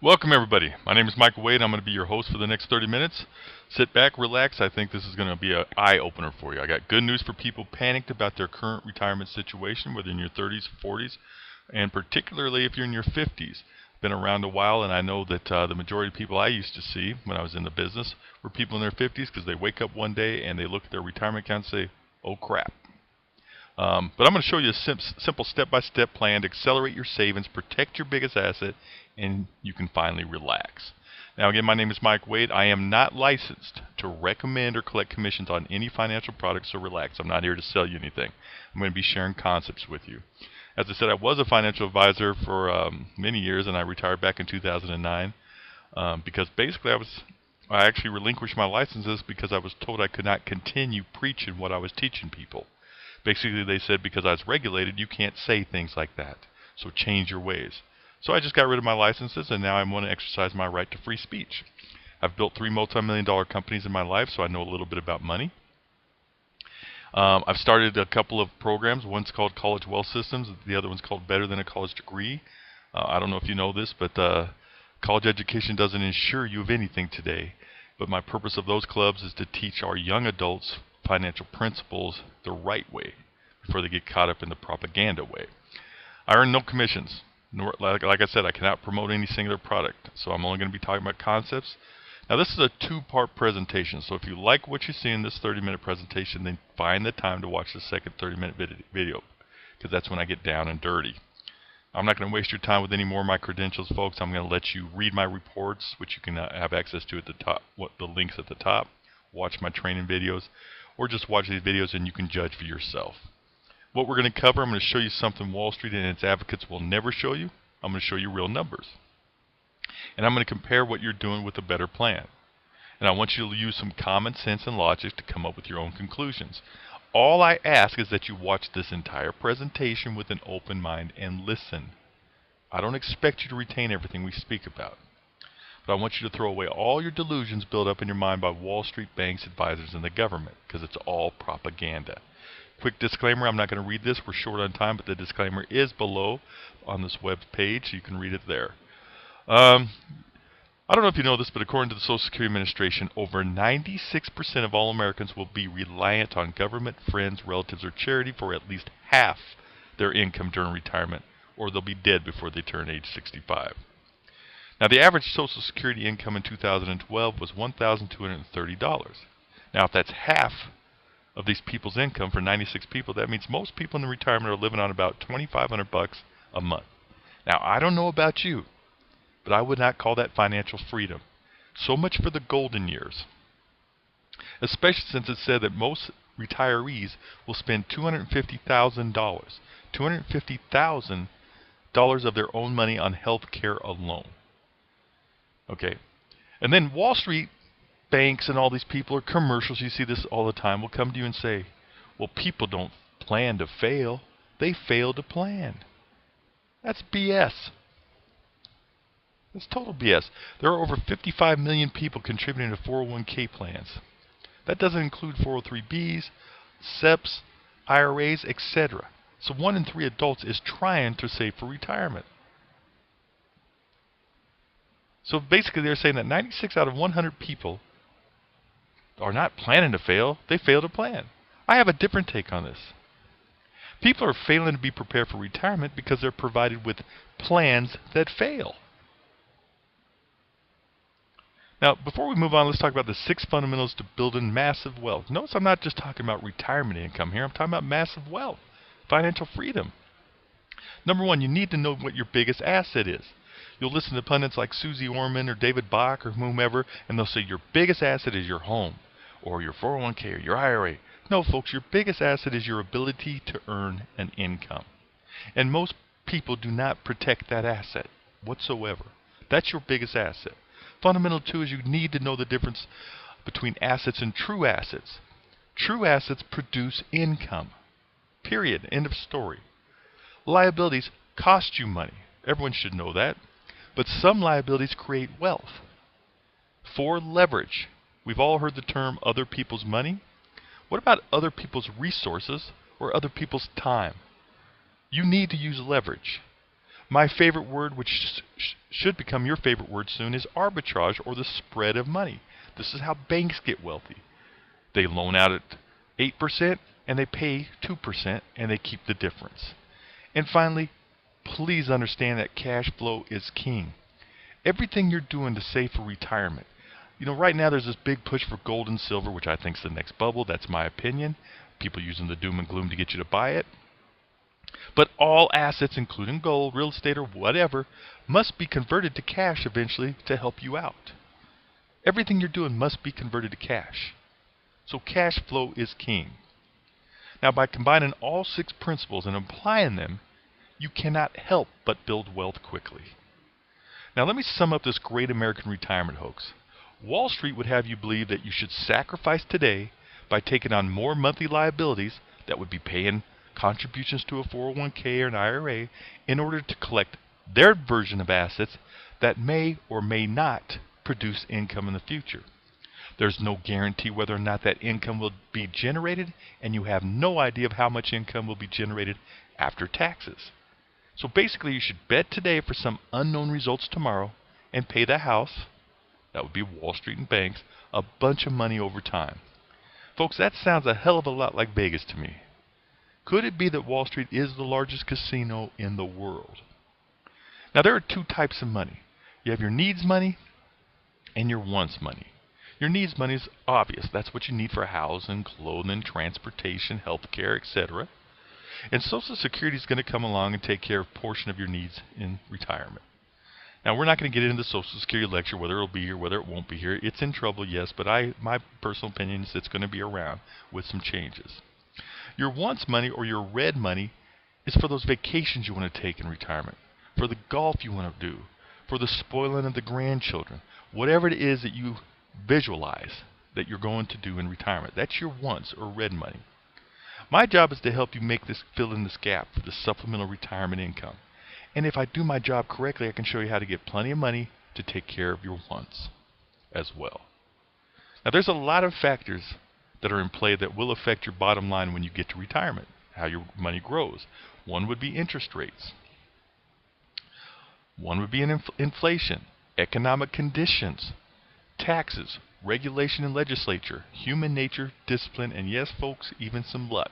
Welcome everybody. My name is Michael Wade. I'm going to be your host for the next 30 minutes. Sit back, relax. I think this is going to be an eye-opener for you. I got good news for people panicked about their current retirement situation, whether in your 30s, 40s, and particularly if you're in your 50s. Been around a while, and I know that the majority of people I used to see when I was in the business were people in their 50s because they wake up one day and they look at their retirement account and say, oh crap. But I'm going to show you a simple step-by-step plan to accelerate your savings, protect your biggest asset, and you can finally relax. Now again, my name is Mike Wade. I am not licensed to recommend or collect commissions on any financial products, so relax. I'm not here to sell you anything. I'm going to be sharing concepts with you. As I said, I was a financial advisor for many years, and I retired back in 2009 because basically I actually relinquished my licenses because I was told I could not continue preaching what I was teaching people. Basically, they said because I was regulated, you can't say things like that. So change your ways. So I just got rid of my licenses, and now I want to exercise my right to free speech. I've built 3 multi-million-dollar companies in my life, so I know a little bit about money. I've started a couple of programs. One's called College Wealth Systems. The other one's called Better Than a College Degree. I don't know if you know this, but college education doesn't ensure you of anything today. But my purpose of those clubs is to teach our young adults financial principles the right way before they get caught up in the propaganda way. I earn no commissions. Like I said, I cannot promote any singular product, so I'm only going to be talking about concepts. Now this is a 2-part presentation, so if you like what you see in this 30-minute presentation, then find the time to watch the second 30-minute video, because that's when I get down and dirty. I'm not going to waste your time with any more of my credentials, folks. I'm going to let you read my reports, which you can have access to at the top, the links at the top, watch my training videos, or just watch these videos and you can judge for yourself. What we're going to cover, I'm going to show you something Wall Street and its advocates will never show you. I'm going to show you real numbers. And I'm going to compare what you're doing with a better plan. And I want you to use some common sense and logic to come up with your own conclusions. All I ask is that you watch this entire presentation with an open mind and listen. I don't expect you to retain everything we speak about. But I want you to throw away all your delusions built up in your mind by Wall Street, banks, advisors, and the government, because it's all propaganda. Quick disclaimer, I'm not going to read this. We're short on time, but the disclaimer is below on this web page, so you can read it there. I don't know if you know this, but according to the Social Security Administration, over 96% of all Americans will be reliant on government, friends, relatives, or charity for at least half their income during retirement, or they'll be dead before they turn age 65. Now, the average Social Security income in 2012 was $1,230. Now, if that's half of these people's income for 96 people, that means most people in the retirement are living on about $2,500 a month. Now, I don't know about you, but I would not call that financial freedom. So much for the golden years, especially since it said that most retirees will spend $250,000, $250,000 of their own money on health care alone. Okay, and then Wall Street, banks, and all these people, or commercials, you see this all the time, will come to you and say, well, people don't plan to fail. They fail to plan. That's BS. That's total BS. There are over 55 million people contributing to 401k plans. That doesn't include 403bs, SEPs, IRAs, etc. So 1 in 3 adults is trying to save for retirement. So basically they're saying that 96 out of 100 people are not planning to fail, they fail to plan. I have a different take on this. People are failing to be prepared for retirement because they're provided with plans that fail. Now, before we move on, let's talk about the 6 fundamentals to building massive wealth. Notice I'm not just talking about retirement income here, I'm talking about massive wealth, financial freedom. Number 1, you need to know what your biggest asset is. You'll listen to pundits like Susie Orman or David Bach or whomever, and they'll say your biggest asset is your home or your 401k or your IRA. No, folks, your biggest asset is your ability to earn an income. And most people do not protect that asset whatsoever. That's your biggest asset. Fundamental 2 is you need to know the difference between assets and true assets. True assets produce income. Period. End of story. Liabilities cost you money. Everyone should know that. But some liabilities create wealth. 4, leverage. We've all heard the term other people's money. What about other people's resources or other people's time? You need to use leverage. My favorite word, which should become your favorite word soon, is arbitrage, or the spread of money. This is how banks get wealthy. They loan out at 8% and they pay 2% and they keep the difference. And finally, please understand that cash flow is king. Everything you're doing to save for retirement. Right now there's this big push for gold and silver, which I think is the next bubble. That's my opinion. People using the doom and gloom to get you to buy it. But all assets, including gold, real estate, or whatever, must be converted to cash eventually to help you out. Everything you're doing must be converted to cash. So cash flow is king. Now, by combining all 6 principles and applying them, you cannot help but build wealth quickly. Now, let me sum up this great American retirement hoax. Wall Street would have you believe that you should sacrifice today by taking on more monthly liabilities that would be paying contributions to a 401k or an IRA in order to collect their version of assets that may or may not produce income in the future. There's no guarantee whether or not that income will be generated, and you have no idea of how much income will be generated after taxes. So basically, you should bet today for some unknown results tomorrow and pay the house, that would be Wall Street and banks, a bunch of money over time. Folks, that sounds a hell of a lot like Vegas to me. Could it be that Wall Street is the largest casino in the world? Now, there are 2 types of money. You have your needs money and your wants money. Your needs money is obvious. That's what you need for housing, clothing, transportation, health care, etc. And Social Security is going to come along and take care of a portion of your needs in retirement. Now, we're not going to get into the Social Security lecture, whether it'll be here, whether it won't be here. It's in trouble, yes, but my personal opinion is it's going to be around with some changes. Your wants money, or your red money, is for those vacations you want to take in retirement, for the golf you want to do, for the spoiling of the grandchildren, whatever it is that you visualize that you're going to do in retirement. That's your wants, or red money. My job is to help you fill in this gap for the supplemental retirement income. And if I do my job correctly, I can show you how to get plenty of money to take care of your wants as well. Now, there's a lot of factors that are in play that will affect your bottom line when you get to retirement, how your money grows. One would be interest rates. One would be inflation, economic conditions, taxes, regulation and legislature, human nature, discipline, and yes, folks, even some luck.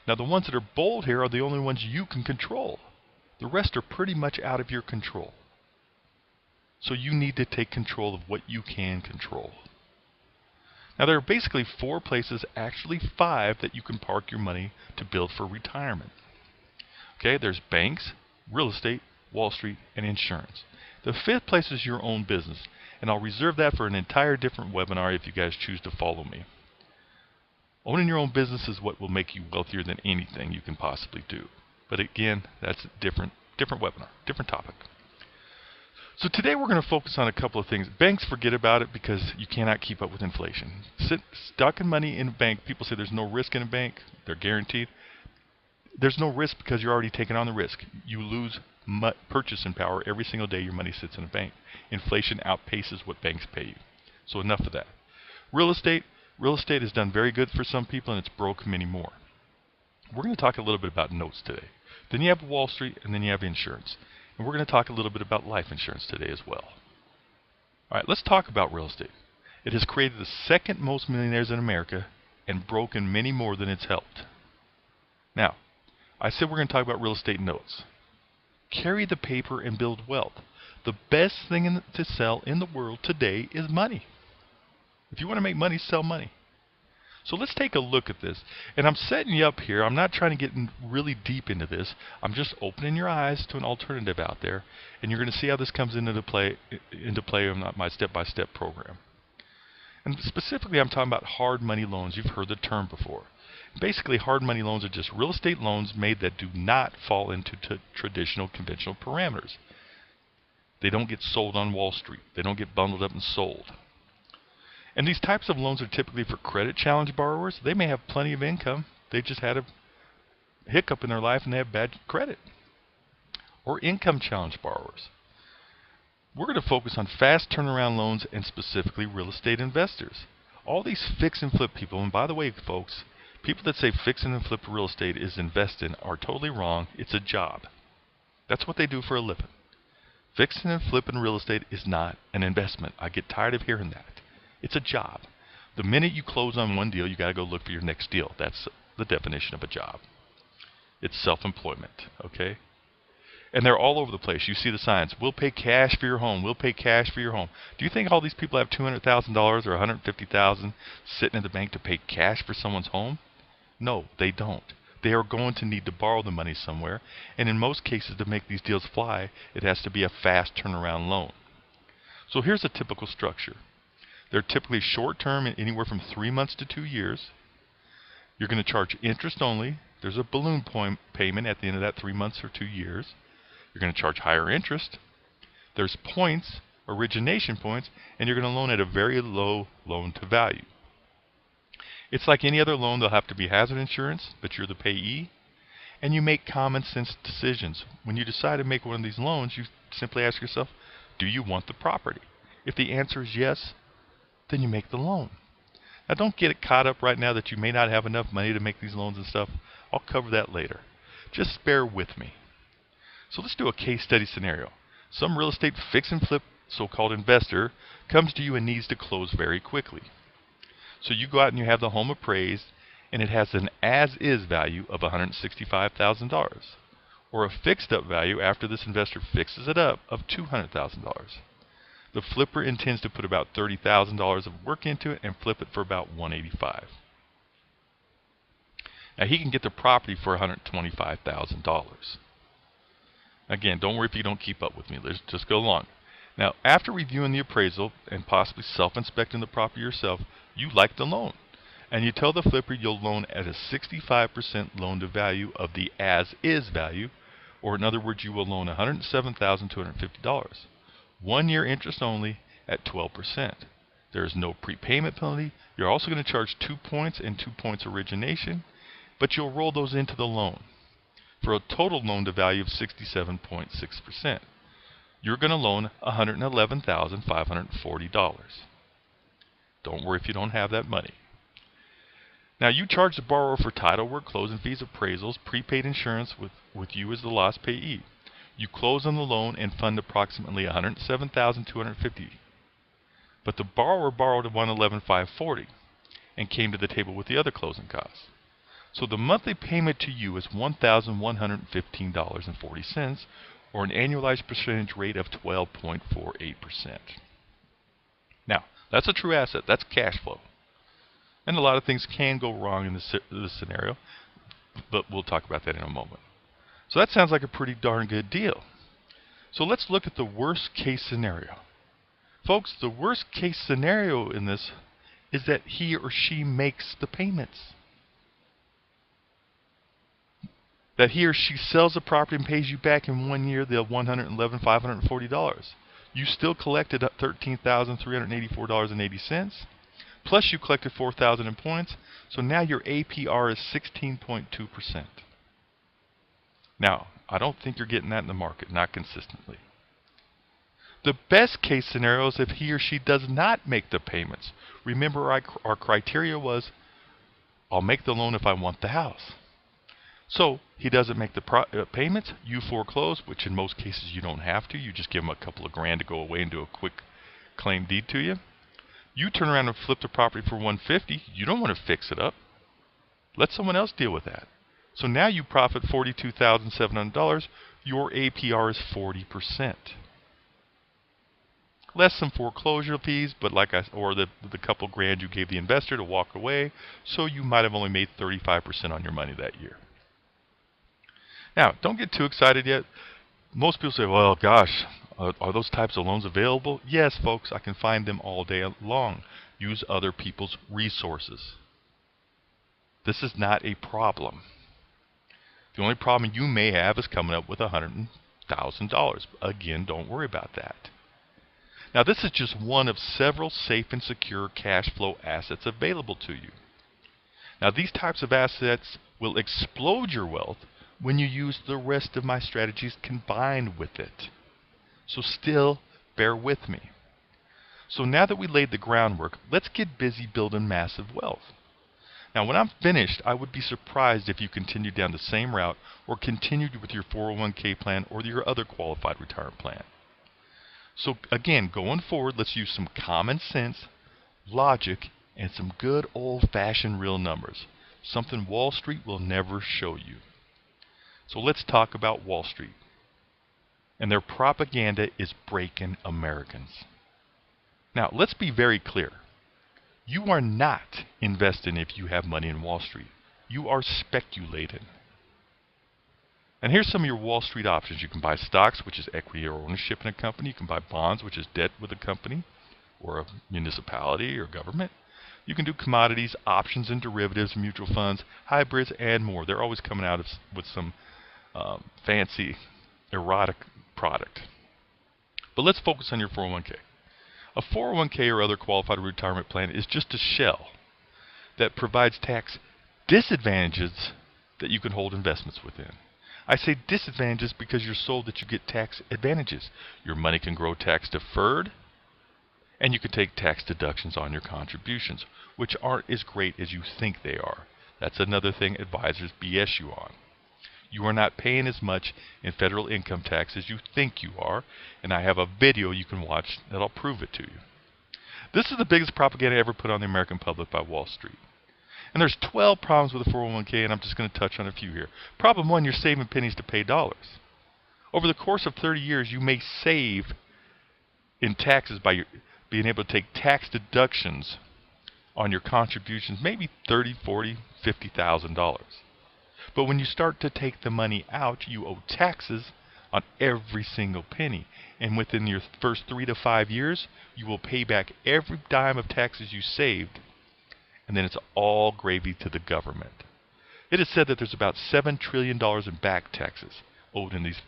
Now, the ones that are bold here are the only ones you can control. The rest are pretty much out of your control. So you need to take control of what you can control. Now, there are basically 4 places, actually 5, that you can park your money to build for retirement. Okay, there's banks, real estate, Wall Street, and insurance. The 5th place is your own business, and I'll reserve that for an entire different webinar if you guys choose to follow me. Owning your own business is what will make you wealthier than anything you can possibly do. But again, that's a different webinar, different topic. So today we're going to focus on a couple of things. Banks, forget about it because you cannot keep up with inflation. Stocking money in a bank, people say there's no risk in a bank. They're guaranteed. There's no risk because you're already taking on the risk. You lose purchasing power every single day your money sits in a bank. Inflation outpaces what banks pay you. So enough of that. Real estate has done very good for some people, and it's broke many more. We're going to talk a little bit about notes today. Then you have Wall Street, and then you have insurance. And we're going to talk a little bit about life insurance today as well. All right, let's talk about real estate. It has created the 2nd most millionaires in America and broken many more than it's helped. Now, I said we're going to talk about real estate notes. Carry the paper and build wealth. The best thing to sell in the world today is money. If you want to make money, sell money. So let's take a look at this. And I'm setting you up here. I'm not trying to get really deep into this. I'm just opening your eyes to an alternative out there. And you're going to see how this comes into play in my step-by-step program. And specifically, I'm talking about hard money loans. You've heard the term before. Basically, hard money loans are just real estate loans made that do not fall into traditional, conventional parameters. They don't get sold on Wall Street. They don't get bundled up and sold. And these types of loans are typically for credit challenged borrowers. They may have plenty of income. They just had a hiccup in their life and they have bad credit. Or income challenged borrowers. We're going to focus on fast turnaround loans and specifically real estate investors. All these fix and flip people, and by the way, folks, people that say fix and flip real estate is investing are totally wrong. It's a job. That's what they do for a living. Fixing and flipping real estate is not an investment. I get tired of hearing that. It's a job. The minute you close on one deal, you got to go look for your next deal. That's the definition of a job. It's self-employment, okay? And they're all over the place. You see the signs. We'll pay cash for your home. We'll pay cash for your home. Do you think all these people have $200,000 or $150,000 sitting in the bank to pay cash for someone's home? No, they don't. They are going to need to borrow the money somewhere, and in most cases, to make these deals fly, it has to be a fast turnaround loan. So here's a typical structure. They're typically short-term, anywhere from 3 months to 2 years. You're going to charge interest only. There's a balloon payment at the end of that 3 months or 2 years. You're going to charge higher interest. There's points, origination points, and you're going to loan at a very low loan to value. It's like any other loan. There'll have to be hazard insurance, but you're the payee. And you make common sense decisions. When you decide to make one of these loans, you simply ask yourself, do you want the property? If the answer is yes, then you make the loan. Now don't get caught up right now that you may not have enough money to make these loans and stuff. I'll cover that later. Just bear with me. So let's do a case study scenario. Some real estate fix and flip so-called investor comes to you and needs to close very quickly. So you go out and you have the home appraised, and it has an as-is value of $165,000, or a fixed-up value after this investor fixes it up of $200,000. The flipper intends to put about $30,000 of work into it and flip it for about $185,000. Now he can get the property for $125,000. Again, don't worry if you don't keep up with me. Let's just go along. Now, after reviewing the appraisal and possibly self-inspecting the property yourself, you like the loan. And you tell the flipper you'll loan at a 65% loan to value of the as-is value, or in other words, you will loan $107,250. 1 year interest only at 12%. There is no prepayment penalty. You're also going to charge 2 points and 2 points origination, but you'll roll those into the loan for a total loan to value of 67.6%. You're going to loan $111,540. Don't worry if you don't have that money. Now you charge the borrower for title work, closing fees, appraisals, prepaid insurance with you as the lost payee. You close on the loan and fund approximately $107,250. But the borrower borrowed $111,540 and came to the table with the other closing costs. So the monthly payment to you is $1,115.40, or an annualized percentage rate of 12.48%. Now, that's a true asset. That's cash flow. And a lot of things can go wrong in this scenario, but we'll talk about that in a moment. So that sounds like a pretty darn good deal. So let's look at the worst case scenario. Folks, the worst case scenario in this is that he or she makes the payments. That he or she sells the property and pays you back in 1 year the $111,540. You still collected $13,384.80. Plus you collected $4,000 in points. So now your APR is 16.2%. Now, I don't think you're getting that in the market, not consistently. The best case scenario is if he or she does not make the payments. Remember, our criteria was, I'll make the loan if I want the house. So he doesn't make the payments, you foreclose, which in most cases you don't have to. You just give him a couple of grand to go away and do a quick claim deed to you. You turn around and flip the property for $150. You don't want to fix it up. Let someone else deal with that. So now you profit $42,700. Your APR is 40%. Less some foreclosure fees, but or the couple grand you gave the investor to walk away. So you might have only made 35% on your money that year. Now, don't get too excited yet. Most people say, well, gosh, are those types of loans available? Yes, folks, I can find them all day long. Use other people's resources. This is not a problem. The only problem you may have is coming up with $100,000. Again, don't worry about that. Now, this is just one of several safe and secure cash flow assets available to you. Now, these types of assets will explode your wealth when you use the rest of my strategies combined with it. So still, bear with me. So now that we laid the groundwork, let's get busy building massive wealth. Now when I'm finished, I would be surprised if you continued down the same route or continued with your 401k plan or your other qualified retirement plan. So again, going forward, let's use some common sense, logic, and some good old-fashioned real numbers. Something Wall Street will never show you. So let's talk about Wall Street. And their propaganda is breaking Americans. Now, let's be very clear. You are not investing if you have money in Wall Street. You are speculating. And here's some of your Wall Street options. You can buy stocks, which is equity or ownership in a company. You can buy bonds, which is debt with a company or a municipality or government. You can do commodities, options and derivatives, mutual funds, hybrids, and more. They're always coming out with some fancy, erotic product. But let's focus on your 401k. A 401k or other qualified retirement plan is just a shell that provides tax disadvantages that you can hold investments within. I say disadvantages because you're sold that you get tax advantages. Your money can grow tax deferred, and you can take tax deductions on your contributions, which aren't as great as you think they are. That's another thing advisors BS you on. You are not paying as much in federal income tax as you think you are, and I have a video you can watch that'll prove it to you. This is the biggest propaganda ever put on the American public by Wall Street. And there's 12 problems with a 401k, and I'm just going to touch on a few here. Problem one, you're saving pennies to pay dollars. Over the course of 30 years, you may save in taxes by being able to take tax deductions on your contributions, maybe $30,000, $40,000, $50,000. But when you start to take the money out, you owe taxes on every single penny. And within your first 3 to 5 years, you will pay back every dime of taxes you saved. And then it's all gravy to the government. It is said that there's about $7 trillion in back taxes owed in these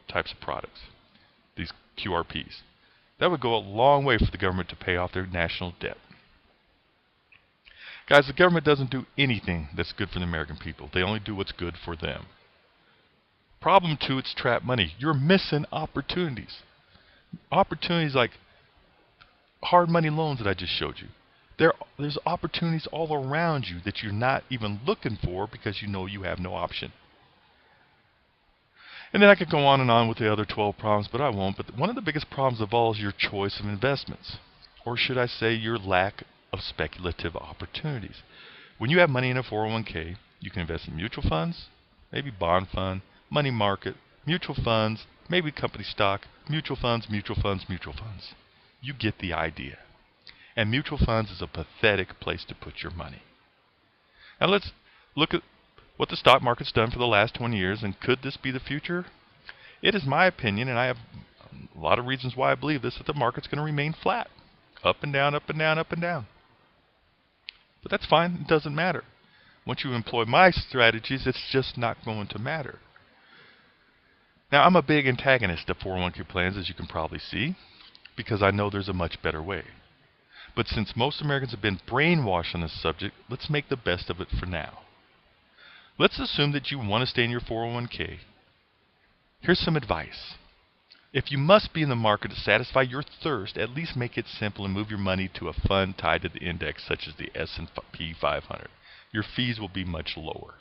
types of products, these QRPs. That would go a long way for the government to pay off their national debt. Guys, the government doesn't do anything that's good for the American people. They only do what's good for them. Problem two, it's trapped money. You're missing opportunities. Opportunities like hard money loans that I just showed you. There's opportunities all around you that you're not even looking for because you know you have no option. And then I could go on with the other 12 problems, but I won't. But one of the biggest problems of all is your choice of investments. Or should I say your lack of speculative opportunities. When you have money in a 401k, you can invest in mutual funds, maybe bond fund, money market, mutual funds, maybe company stock, mutual funds, mutual funds, mutual funds. You get the idea. And mutual funds is a pathetic place to put your money. Now let's look at what the stock market's done for the last 20 years, and could this be the future? It is my opinion, and I have a lot of reasons why I believe this, that the market's going to remain flat. Up and down, up and down, up and down. But that's fine. It doesn't matter. Once you employ my strategies, it's just not going to matter. Now, I'm a big antagonist of 401k plans, as you can probably see, because I know there's a much better way. But since most Americans have been brainwashed on this subject, let's make the best of it for now. Let's assume that you want to stay in your 401k. Here's some advice. If you must be in the market to satisfy your thirst, at least make it simple and move your money to a fund tied to the index, such as the S&P 500. Your fees will be much lower.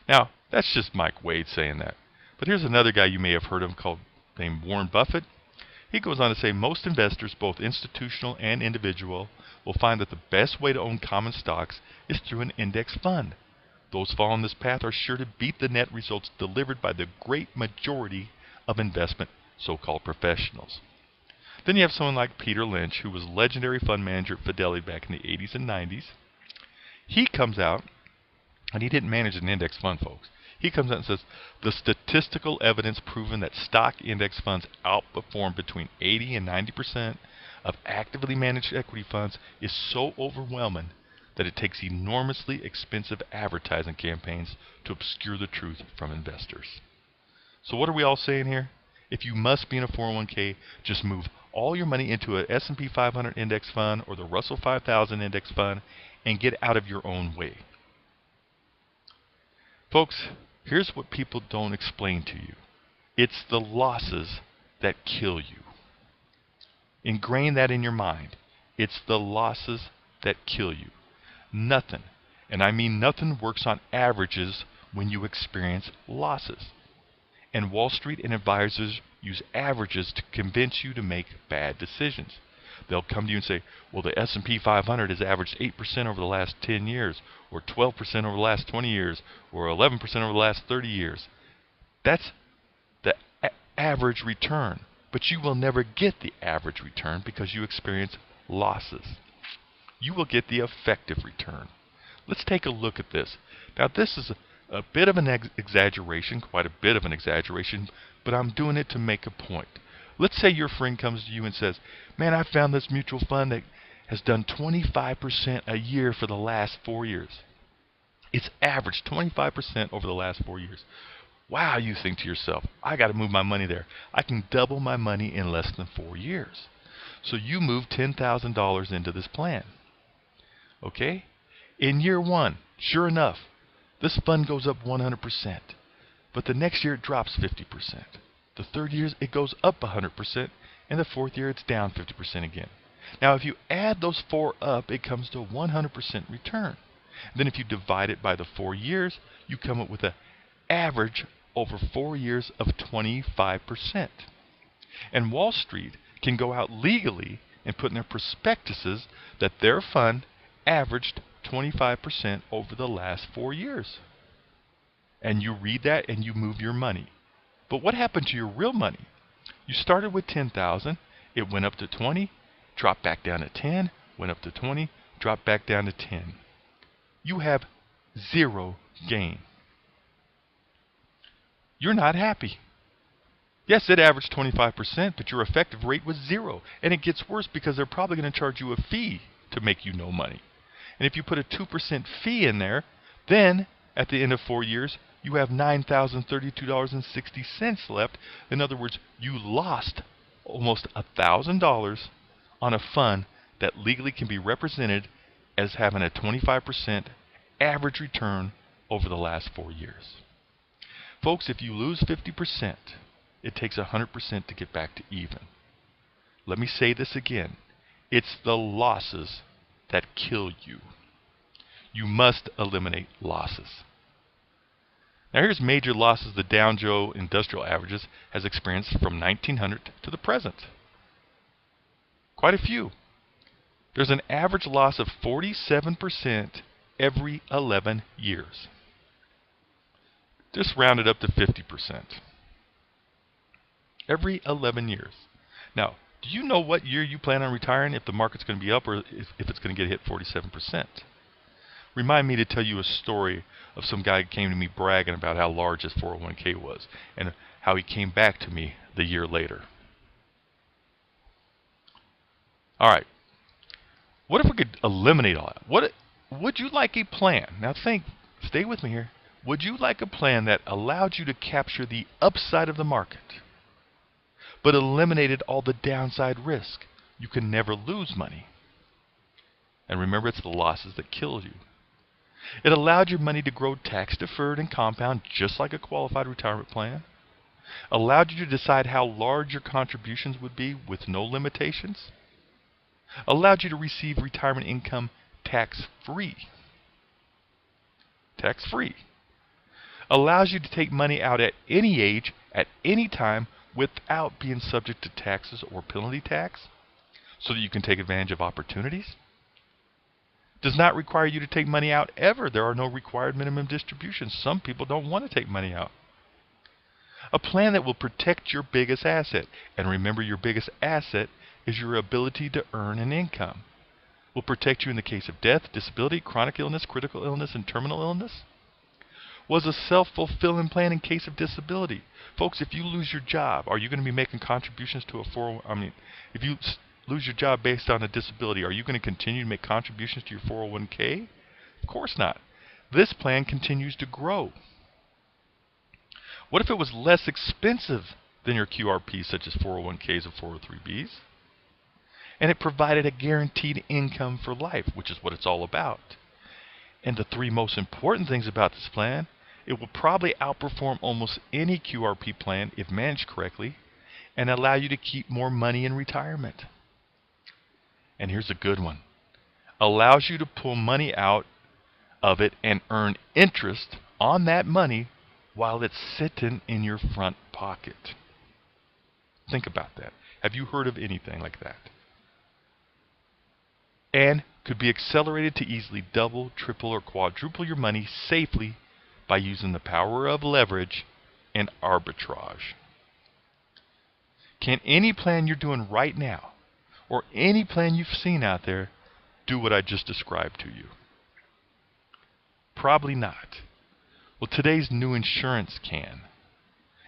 Now, that's just Mike Wade saying that. But here's another guy you may have heard of named Warren Buffett. He goes on to say most investors, both institutional and individual, will find that the best way to own common stocks is through an index fund. Those following this path are sure to beat the net results delivered by the great majority of investment so-called professionals. Then you have someone like Peter Lynch, who was legendary fund manager at Fidelity back in the 80s and 90s. He comes out, and he didn't manage an index fund, folks. He comes out and says, the statistical evidence proven that stock index funds outperform between 80 and 90% of actively managed equity funds is so overwhelming that it takes enormously expensive advertising campaigns to obscure the truth from investors. So what are we all saying here? If you must be in a 401k, just move all your money into an S&P 500 index fund or the Russell 5000 index fund and get out of your own way. Folks, here's what people don't explain to you. It's the losses that kill you. Ingrain that in your mind. It's the losses that kill you. Nothing, and I mean nothing, works on averages when you experience losses. And Wall Street and advisors use averages to convince you to make bad decisions. They'll come to you and say, well, the S&P 500 has averaged 8% over the last 10 years, or 12% over the last 20 years, or 11% over the last 30 years. That's the average return. But you will never get the average return because you experience losses. You will get the effective return. Let's take a look at this. Now, this is a bit of an exaggeration, quite a bit of an exaggeration, but I'm doing it to make a point. Let's say your friend comes to you and says, man, I found this mutual fund that has done 25% a year for the last 4 years. It's averaged 25% over the last 4 years. Wow, you think to yourself, I got to move my money there. I can double my money in less than 4 years. So you move $10,000 into this plan. Okay? In year one, sure enough, this fund goes up 100%. But the next year it drops 50%. The third year it goes up 100%, and the fourth year it's down 50% again. Now if you add those 4 up, it comes to a 100% return. Then if you divide it by the 4 years, you come up with an average over 4 years of 25%. And Wall Street can go out legally and put in their prospectuses that their fund averaged 25% over the last 4 years. And you read that and you move your money. But what happened to your real money? You started with 10,000, it went up to 20, dropped back down to 10, went up to 20, dropped back down to 10. You have 0 gain. You're not happy. Yes, it averaged 25%, but your effective rate was 0. And it gets worse because they're probably going to charge you a fee to make you no money. And if you put a 2% fee in there, then at the end of 4 years, you have $9,032.60 left. In other words, you lost almost $1,000 on a fund that legally can be represented as having a 25% average return over the last 4 years. Folks, if you lose 50%, it takes 100% to get back to even. Let me say this again. It's the losses that kill you. You must eliminate losses. Now here's major losses the Dow Jones Industrial Averages has experienced from 1900 to the present. Quite a few. There's an average loss of 47% every 11 years. Just round it up to 50%. Every 11 years. Now, do you know what year you plan on retiring, if the market's going to be up or if it's going to get hit 47%? Remind me to tell you a story of some guy who came to me bragging about how large his 401k was and how he came back to me the year later. All right. What if we could eliminate all that? Would you like a plan? Now stay with me here. Would you like a plan that allowed you to capture the upside of the market, but eliminated all the downside risk? You can never lose money. And remember, it's the losses that kill you. It allowed your money to grow tax-deferred and compound just like a qualified retirement plan. Allowed you to decide how large your contributions would be with no limitations. Allowed you to receive retirement income tax-free. Tax-free. Allows you to take money out at any age, at any time, without being subject to taxes or penalty tax, so that you can take advantage of opportunities. Does not require you to take money out ever. There are no required minimum distributions. Some people don't want to take money out. A plan that will protect your biggest asset. And remember, your biggest asset is your ability to earn an income. Will protect you in the case of death, disability, chronic illness, critical illness, and terminal illness. Was a self-fulfilling plan in case of disability. Folks, if you lose your job, are you going to be making contributions to a 401? If you lose your job based on a disability, are you going to continue to make contributions to your 401k? Of course not. This plan continues to grow. What if it was less expensive than your QRPs, such as 401ks or 403bs? And it provided a guaranteed income for life, which is what it's all about. And the 3 most important things about this plan: it will probably outperform almost any QRP plan if managed correctly, and allow you to keep more money in retirement. And here's a good one. Allows you to pull money out of it and earn interest on that money while it's sitting in your front pocket. Think about that. Have you heard of anything like that? And could be accelerated to easily double, triple, or quadruple your money safely by using the power of leverage and arbitrage. Can any plan you're doing right now, or any plan you've seen out there, do what I just described to you? Probably not. Well, today's new insurance can.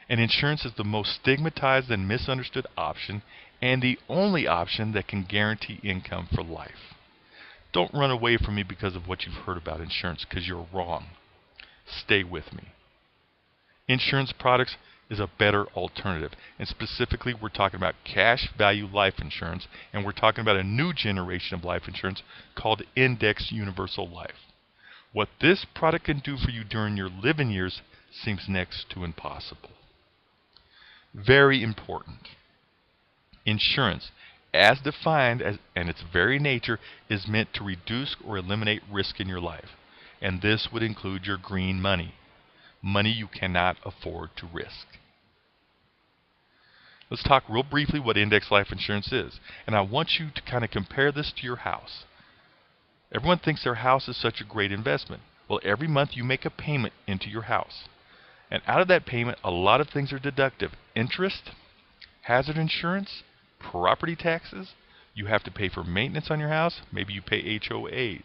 And insurance is the most stigmatized and misunderstood option, and the only option that can guarantee income for life. Don't run away from me because of what you've heard about insurance, because you're wrong. Stay with me. Insurance products is a better alternative, and specifically we're talking about cash value life insurance, and we're talking about a new generation of life insurance called Index Universal Life. What this product can do for you during your living years seems next to impossible. Very important. Insurance, as defined and its very nature, is meant to reduce or eliminate risk in your life, and this would include your green money. Money you cannot afford to risk. Let's talk real briefly what index life insurance is. And I want you to kind of compare this to your house. Everyone thinks their house is such a great investment. Well, every month you make a payment into your house. And out of that payment, a lot of things are deductive. Interest, hazard insurance, property taxes. You have to pay for maintenance on your house. Maybe you pay HOAs.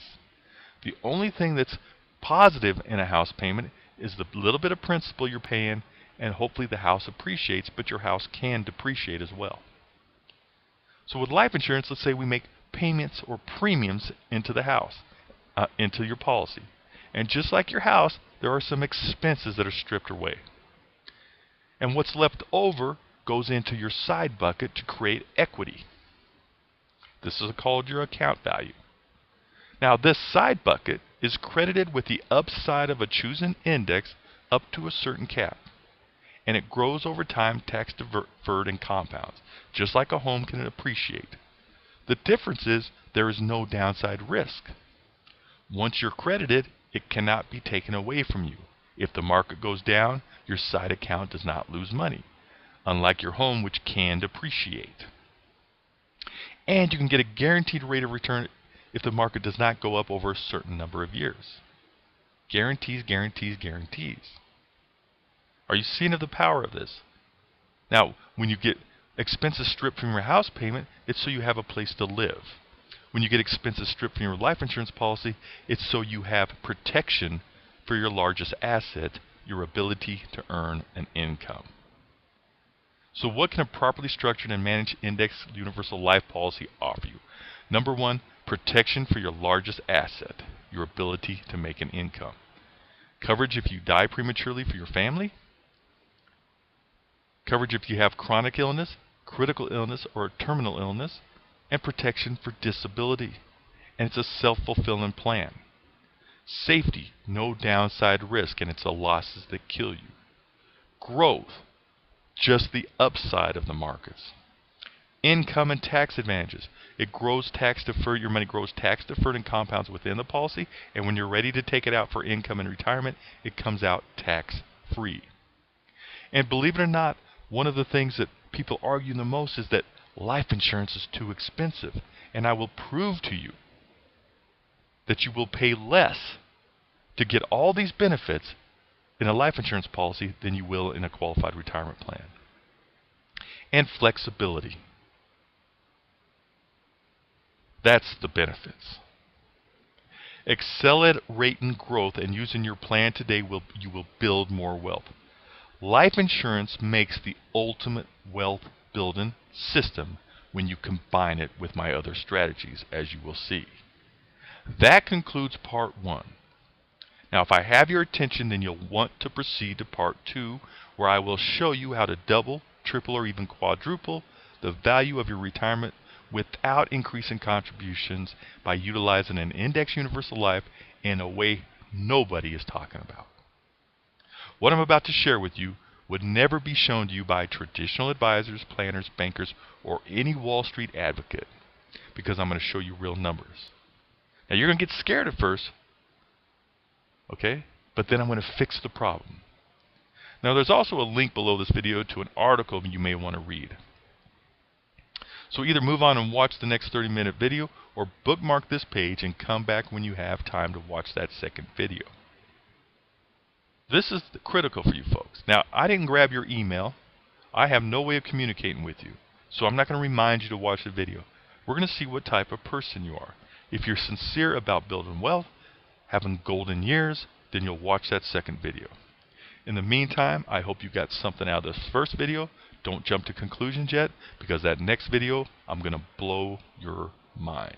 The only thing that's positive in a house payment is the little bit of principal you're paying, and hopefully the house appreciates, but your house can depreciate as well. So with life insurance, let's say we make payments or premiums into the house, into your policy. And just like your house, there are some expenses that are stripped away. And what's left over goes into your side bucket to create equity. This is called your account value. Now this side bucket is credited with the upside of a chosen index up to a certain cap. And it grows over time, tax deferred, and compounds, just like a home can appreciate. The difference is there is no downside risk. Once you're credited, it cannot be taken away from you. If the market goes down, your side account does not lose money, unlike your home, which can depreciate. And you can get a guaranteed rate of return if the market does not go up over a certain number of years. Guarantees, guarantees, guarantees. Are you seeing the power of this? Now, when you get expenses stripped from your house payment, it's so you have a place to live. When you get expenses stripped from your life insurance policy, it's so you have protection for your largest asset, your ability to earn an income. So what can a properly structured and managed index universal life policy offer you? Number one, protection for your largest asset, your ability to make an income. Coverage if you die prematurely for your family. Coverage if you have chronic illness, critical illness, or terminal illness. And protection for disability. And it's a self-fulfilling plan. Safety, no downside risk, and it's the losses that kill you. Growth, just the upside of the markets. Income and tax advantages. It grows tax deferred. Your money grows tax deferred and compounds within the policy, and when you're ready to take it out for income and retirement, it comes out tax free. And believe it or not, one of the things that people argue the most is that life insurance is too expensive, and I will prove to you that you will pay less to get all these benefits in a life insurance policy than you will in a qualified retirement plan. And flexibility. That's the benefits. Accelerating growth and using your plan today you will build more wealth. Life insurance makes the ultimate wealth building system when you combine it with my other strategies, as you will see. That concludes part one. Now, if I have your attention, then you'll want to proceed to part two, where I will show you how to double, triple, or even quadruple the value of your retirement without increasing contributions by utilizing an index universal life in a way nobody is talking about. What I'm about to share with you would never be shown to you by traditional advisors, planners, bankers, or any Wall Street advocate, because I'm going to show you real numbers. Now, you're going to get scared at first, okay? But then I'm going to fix the problem. Now there's also a link below this video to an article you may want to read. So either move on and watch the next 30-minute video, or bookmark this page and come back when you have time to watch that second video. This is critical for you folks. Now, I didn't grab your email. I have no way of communicating with you, so I'm not going to remind you to watch the video. We're going to see what type of person you are. If you're sincere about building wealth, having golden years, then you'll watch that second video. In the meantime, I hope you got something out of this first video. Don't jump to conclusions yet, because that next video, I'm going to blow your mind.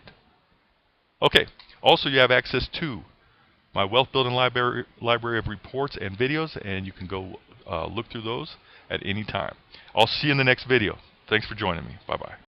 Okay, also you have access to my wealth building library of reports and videos, and you can go look through those at any time. I'll see you in the next video. Thanks for joining me. Bye-bye.